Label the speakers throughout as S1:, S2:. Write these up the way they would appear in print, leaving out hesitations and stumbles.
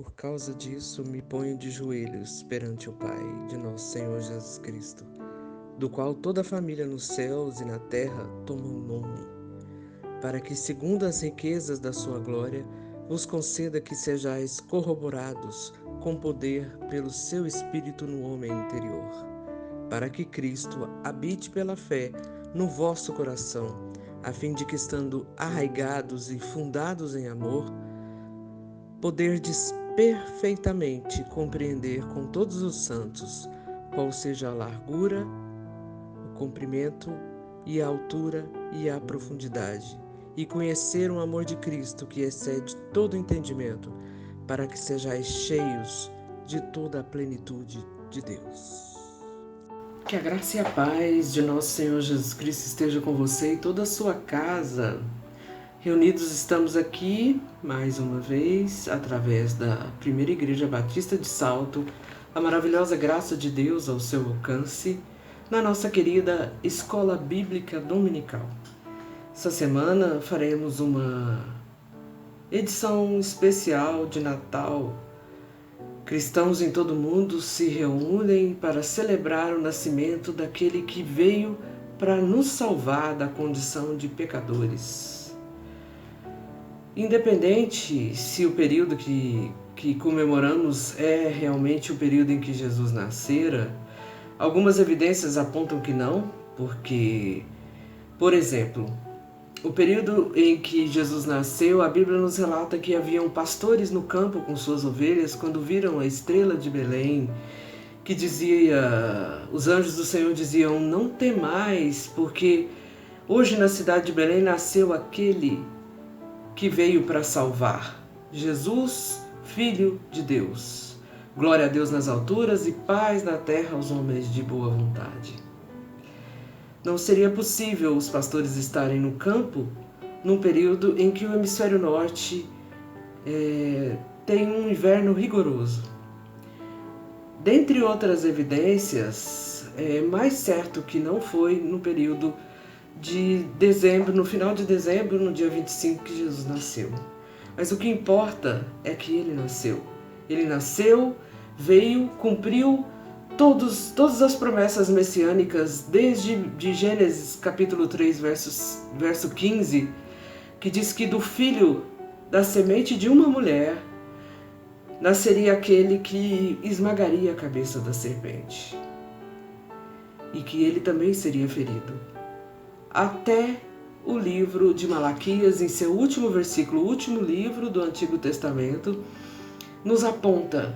S1: Por causa disso, me ponho de joelhos perante o Pai de nosso Senhor Jesus Cristo, do qual toda a família nos céus e na terra toma o nome, para que, segundo as riquezas da sua glória, vos conceda que sejais corroborados com poder pelo seu Espírito no homem interior, para que Cristo habite pela fé no vosso coração, a fim de que, estando arraigados e fundados em amor, poderdes perfeitamente compreender com todos os santos qual seja a largura, o comprimento e a altura e a profundidade, e conhecer o amor de Cristo que excede todo entendimento, para que sejais cheios de toda a plenitude de Deus. Que a graça e a paz de nosso Senhor Jesus Cristo esteja com você e toda a sua casa. Reunidos estamos aqui, mais uma vez, através da Primeira Igreja Batista de Salto, a maravilhosa graça de Deus ao seu alcance, na nossa querida Escola Bíblica Dominical. Essa semana faremos uma edição especial de Natal. Cristãos em todo o mundo se reúnem para celebrar o nascimento daquele que veio para nos salvar da condição de pecadores. Independente se o período que comemoramos é realmente o período em que Jesus nascera, algumas evidências apontam que não, porque, por exemplo, o período em que Jesus nasceu, a Bíblia nos relata que haviam pastores no campo com suas ovelhas quando viram a estrela de Belém, que dizia, os anjos do Senhor diziam, não temais, porque hoje na cidade de Belém nasceu aquele que veio para salvar, Jesus, Filho de Deus. Glória a Deus nas alturas e paz na terra aos homens de boa vontade. Não seria possível os pastores estarem no campo num período em que o hemisfério norte tem um inverno rigoroso. Dentre outras evidências, é mais certo que não foi no período de dezembro, no final de dezembro, no dia 25 que Jesus nasceu. Mas o que importa é que ele nasceu. Ele nasceu, veio, cumpriu todas as promessas messiânicas, desde de Gênesis capítulo 3, verso 15, que diz que do filho da semente de uma mulher nasceria aquele que esmagaria a cabeça da serpente. E que ele também seria ferido. Até o livro de Malaquias, em seu último versículo, o último livro do Antigo Testamento, nos aponta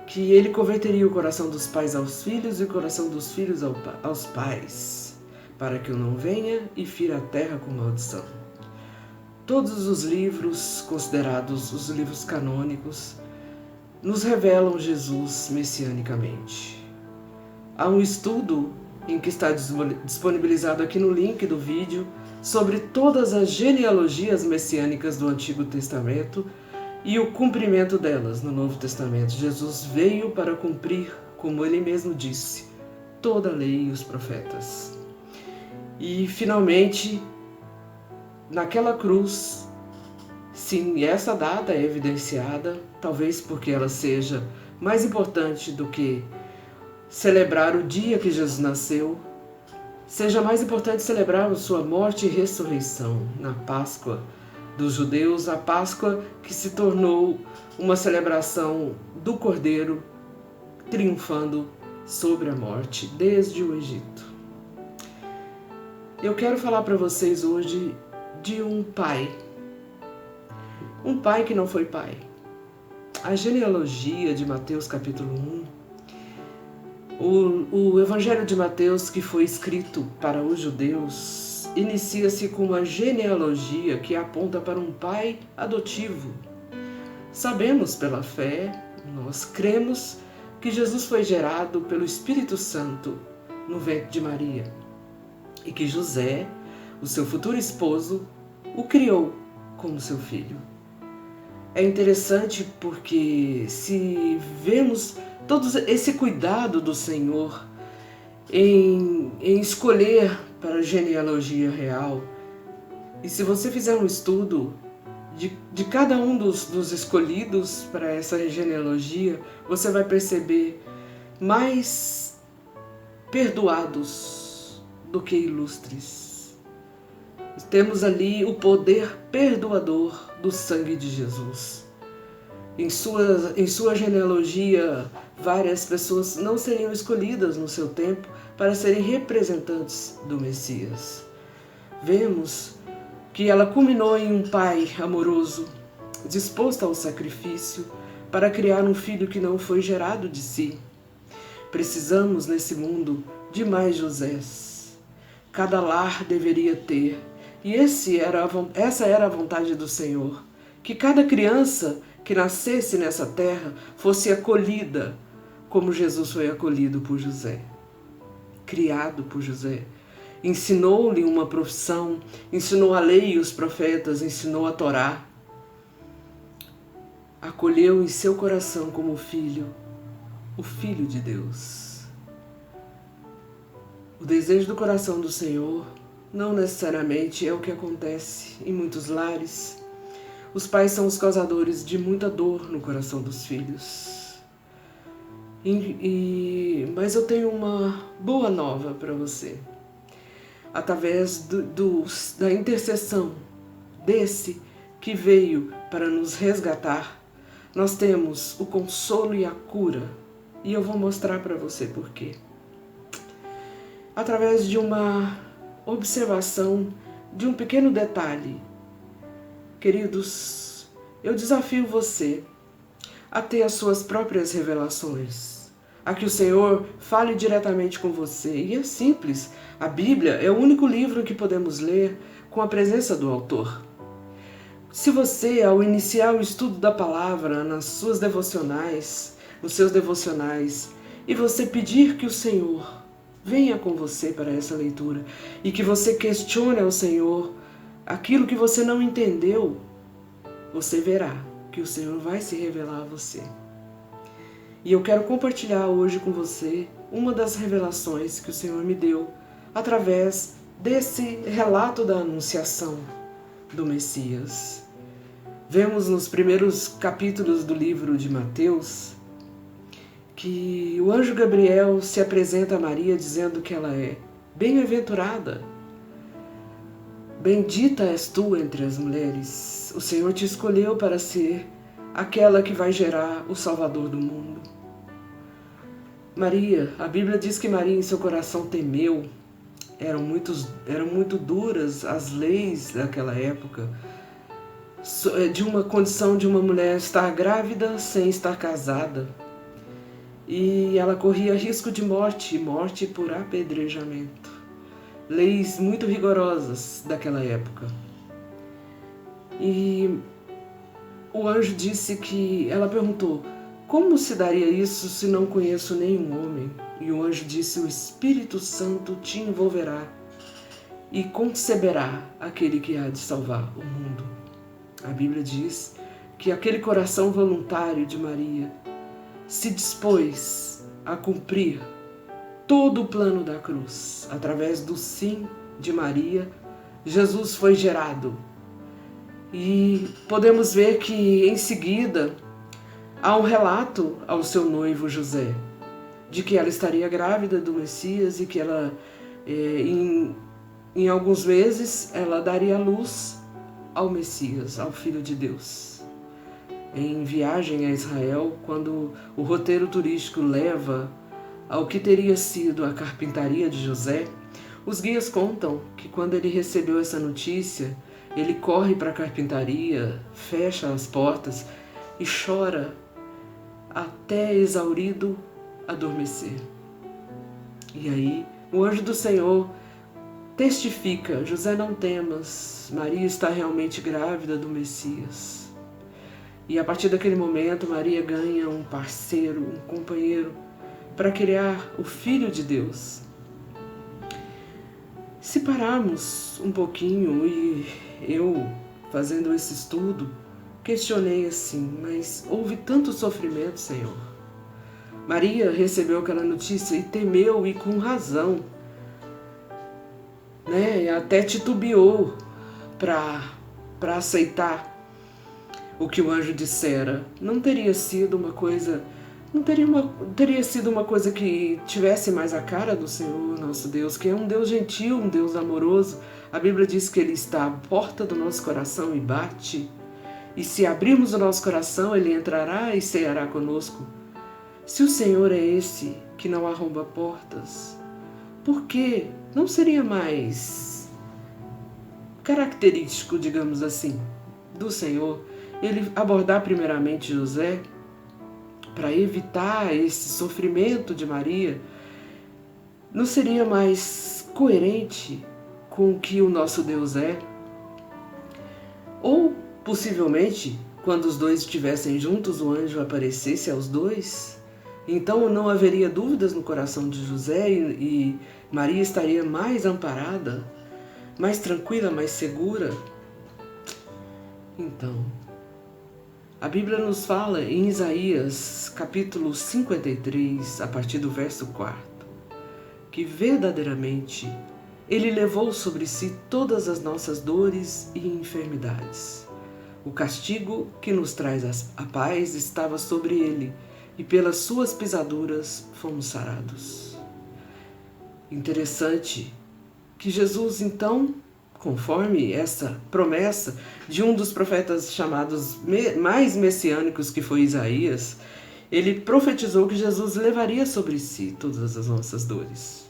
S1: que ele converteria o coração dos pais aos filhos e o coração dos filhos aos pais, para que eu não venha e fira a terra com maldição. Todos os livros considerados os livros canônicos nos revelam Jesus messianicamente. Há um estudo em que está disponibilizado aqui no link do vídeo, sobre todas as genealogias messiânicas do Antigo Testamento e o cumprimento delas no Novo Testamento. Jesus veio para cumprir, como ele mesmo disse, toda a lei e os profetas. E, finalmente, naquela cruz, sim, essa data é evidenciada, talvez porque ela seja mais importante do que celebrar o dia que Jesus nasceu, seja mais importante celebrar a sua morte e ressurreição na Páscoa dos judeus, a Páscoa que se tornou uma celebração do Cordeiro triunfando sobre a morte desde o Egito. Eu quero falar para vocês hoje de um pai que não foi pai. A genealogia de Mateus capítulo 1, o Evangelho de Mateus, que foi escrito para os judeus, inicia-se com uma genealogia que aponta para um pai adotivo. Sabemos pela fé, nós cremos que Jesus foi gerado pelo Espírito Santo no ventre de Maria e que José, o seu futuro esposo, o criou como seu filho. É interessante porque se vemos todo esse cuidado do Senhor em escolher para a genealogia real, e se você fizer um estudo de cada um dos escolhidos para essa genealogia, você vai perceber mais perdoados do que ilustres. Temos ali o poder perdoador do sangue de Jesus. Em sua genealogia, várias pessoas não seriam escolhidas no seu tempo para serem representantes do Messias. Vemos que ela culminou em um pai amoroso, disposto ao sacrifício para criar um filho que não foi gerado de si. Precisamos nesse mundo de mais Josés. Cada lar deveria ter, e essa era a vontade do Senhor, que cada criança que nascesse nessa terra fosse acolhida como Jesus foi acolhido por José, criado por José. Ensinou-lhe uma profissão, ensinou a lei e os profetas, ensinou a Torá. Acolheu em seu coração como filho, o Filho de Deus. O desejo do coração do Senhor não necessariamente é o que acontece em muitos lares. Os pais são os causadores de muita dor no coração dos filhos. Mas eu tenho uma boa nova para você. Através da intercessão desse que veio para nos resgatar, nós temos o consolo e a cura. E eu vou mostrar para você por quê. Através de uma observação de um pequeno detalhe. Queridos, eu desafio você a ter as suas próprias revelações, a que o Senhor fale diretamente com você. E é simples, a Bíblia é o único livro que podemos ler com a presença do autor. Se você, ao iniciar o estudo da palavra nas suas devocionais, nos seus devocionais, e você pedir que o Senhor venha com você para essa leitura e que você questione ao Senhor aquilo que você não entendeu, você verá que o Senhor vai se revelar a você. E eu quero compartilhar hoje com você uma das revelações que o Senhor me deu através desse relato da anunciação do Messias. Vemos nos primeiros capítulos do livro de Mateus que o anjo Gabriel se apresenta a Maria dizendo que ela é bem-aventurada. Bendita és tu entre as mulheres. O Senhor te escolheu para ser aquela que vai gerar o Salvador do mundo. Maria, a Bíblia diz que Maria em seu coração temeu. Eram muito duras as leis daquela época, de uma condição de uma mulher estar grávida sem estar casada. E ela corria risco de morte por apedrejamento. Leis muito rigorosas daquela época. E o anjo disse que, ela perguntou, como se daria isso se não conheço nenhum homem? E o anjo disse, o Espírito Santo te envolverá e conceberá aquele que há de salvar o mundo. A Bíblia diz que aquele coração voluntário de Maria se dispôs a cumprir todo o plano da cruz. Através do sim de Maria, Jesus foi gerado. E podemos ver que em seguida há um relato ao seu noivo José, de que ela estaria grávida do Messias e que ela, em alguns meses, ela daria luz ao Messias, ao Filho de Deus. Em Viagem a Israel, quando o roteiro turístico leva ao que teria sido a carpintaria de José, os guias contam que quando ele recebeu essa notícia, ele corre para a carpintaria, fecha as portas e chora até exaurido adormecer. E aí, o anjo do Senhor testifica, José, não temas, Maria está realmente grávida do Messias. E a partir daquele momento, Maria ganha um parceiro, um companheiro, para criar o Filho de Deus. Se pararmos um pouquinho, e eu, fazendo esse estudo, questionei assim, mas houve tanto sofrimento, Senhor. Maria recebeu aquela notícia e temeu, e com razão, né? Até titubeou para aceitar. o que o anjo dissera não teria sido uma coisa, teria sido uma coisa que tivesse mais a cara do Senhor nosso Deus, que é um Deus gentil, um Deus amoroso. A Bíblia diz que Ele está à porta do nosso coração e bate. E se abrirmos o nosso coração, Ele entrará e ceará conosco. Se o Senhor é esse que não arromba portas, por que não seria mais característico, digamos assim, do Senhor Ele abordar primeiramente José para evitar esse sofrimento de Maria? Não seria mais coerente com o que o nosso Deus é? Ou, possivelmente, quando os dois estivessem juntos, o anjo aparecesse aos dois? Então não haveria dúvidas no coração de José e Maria estaria mais amparada, mais tranquila, mais segura? Então, a Bíblia nos fala em Isaías, capítulo 53, a partir do verso 4, que verdadeiramente Ele levou sobre si todas as nossas dores e enfermidades. O castigo que nos traz a paz estava sobre Ele, e pelas suas pisaduras fomos sarados. Interessante que Jesus, então, conforme essa promessa de um dos profetas chamados mais messiânicos, que foi Isaías, ele profetizou que Jesus levaria sobre si todas as nossas dores.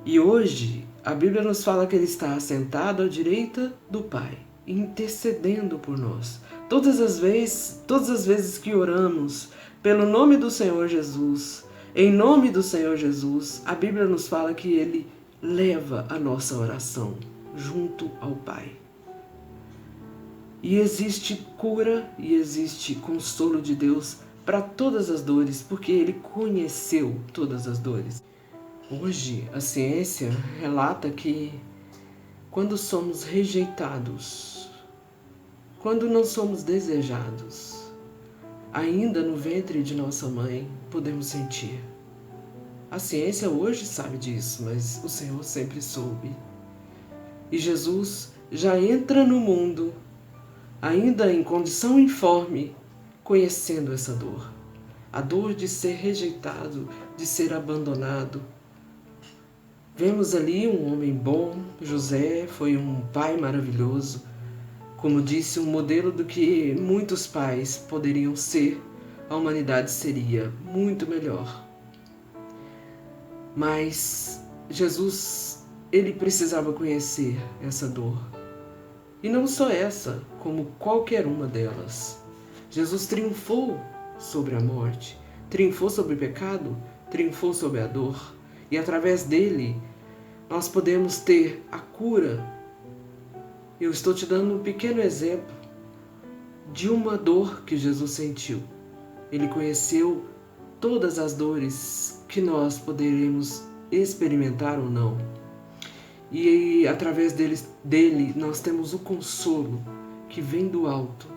S1: E hoje, a Bíblia nos fala que Ele está assentado à direita do Pai, intercedendo por nós. Todas as vezes que oramos pelo nome do Senhor Jesus, em nome do Senhor Jesus, a Bíblia nos fala que Ele leva a nossa oração junto ao Pai. E existe cura e existe consolo de Deus para todas as dores, porque Ele conheceu todas as dores. Hoje, a ciência relata que quando somos rejeitados, quando não somos desejados, ainda no ventre de nossa mãe podemos sentir. A ciência hoje sabe disso, mas o Senhor sempre soube. E Jesus já entra no mundo, ainda em condição informe, conhecendo essa dor. A dor de ser rejeitado, de ser abandonado. Vemos ali um homem bom, José foi um pai maravilhoso, como disse, um modelo do que muitos pais poderiam ser, a humanidade seria muito melhor. Mas Jesus, Ele precisava conhecer essa dor. E não só essa, como qualquer uma delas. Jesus triunfou sobre a morte, triunfou sobre o pecado, triunfou sobre a dor. E através dele, nós podemos ter a cura. Eu estou te dando um pequeno exemplo de uma dor que Jesus sentiu. Ele conheceu todas as dores que nós poderemos experimentar ou não. E através dele nós temos o consolo que vem do alto.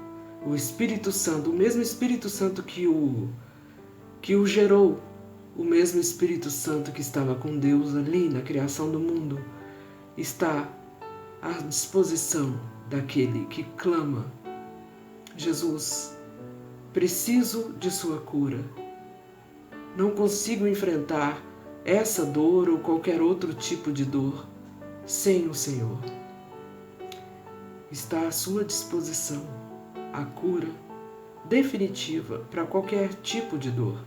S1: O Espírito Santo, o mesmo Espírito Santo que o gerou, o mesmo Espírito Santo que estava com Deus ali na criação do mundo, está à disposição daquele que clama: Jesus, preciso de sua cura. Não consigo enfrentar essa dor ou qualquer outro tipo de dor sem o Senhor. Está à sua disposição a cura definitiva para qualquer tipo de dor.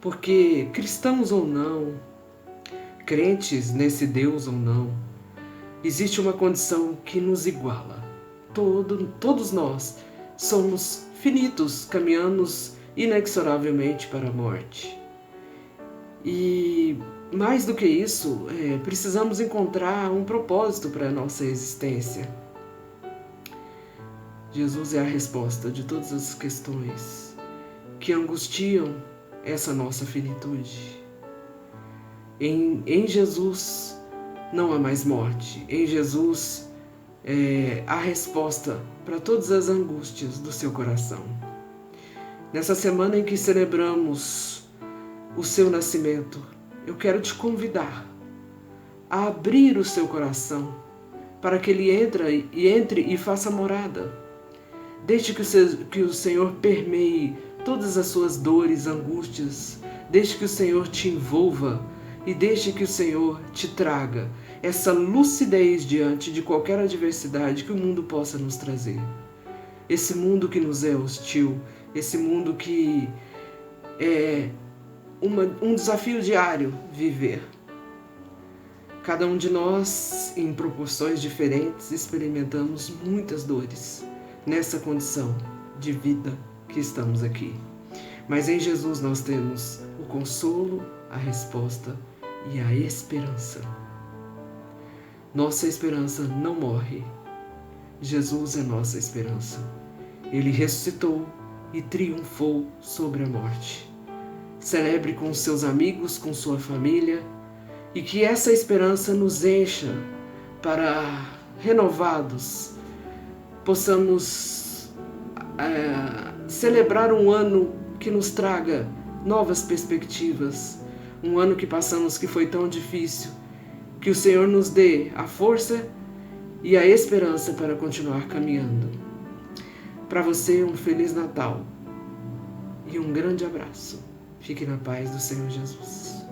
S1: Porque cristãos ou não, crentes nesse Deus ou não, existe uma condição que nos iguala. Todos nós somos finitos, caminhamos inexoravelmente para a morte. E mais do que isso, precisamos encontrar um propósito para a nossa existência. Jesus é a resposta de todas as questões que angustiam essa nossa finitude. Em Jesus não há mais morte. Em Jesus há resposta para todas as angústias do seu coração. Nessa semana em que celebramos o seu nascimento, eu quero te convidar a abrir o seu coração para que ele entre e faça morada. Deixe que o Senhor permeie todas as suas dores, angústias. Deixe que o Senhor te envolva e deixe que o Senhor te traga essa lucidez diante de qualquer adversidade que o mundo possa nos trazer. Esse mundo que nos é hostil, esse mundo que é um desafio diário viver. Cada um de nós, em proporções diferentes, experimentamos muitas dores nessa condição de vida que estamos aqui. Mas em Jesus nós temos o consolo, a resposta e a esperança. Nossa esperança não morre. Jesus é nossa esperança. Ele ressuscitou e triunfou sobre a morte. Celebre com seus amigos, com sua família, e que essa esperança nos encha para, renovados, possamos celebrar um ano que nos traga novas perspectivas, um ano que passamos que foi tão difícil, que o Senhor nos dê a força e a esperança para continuar caminhando. Para você, um Feliz Natal e um grande abraço. Fique na paz do Senhor Jesus.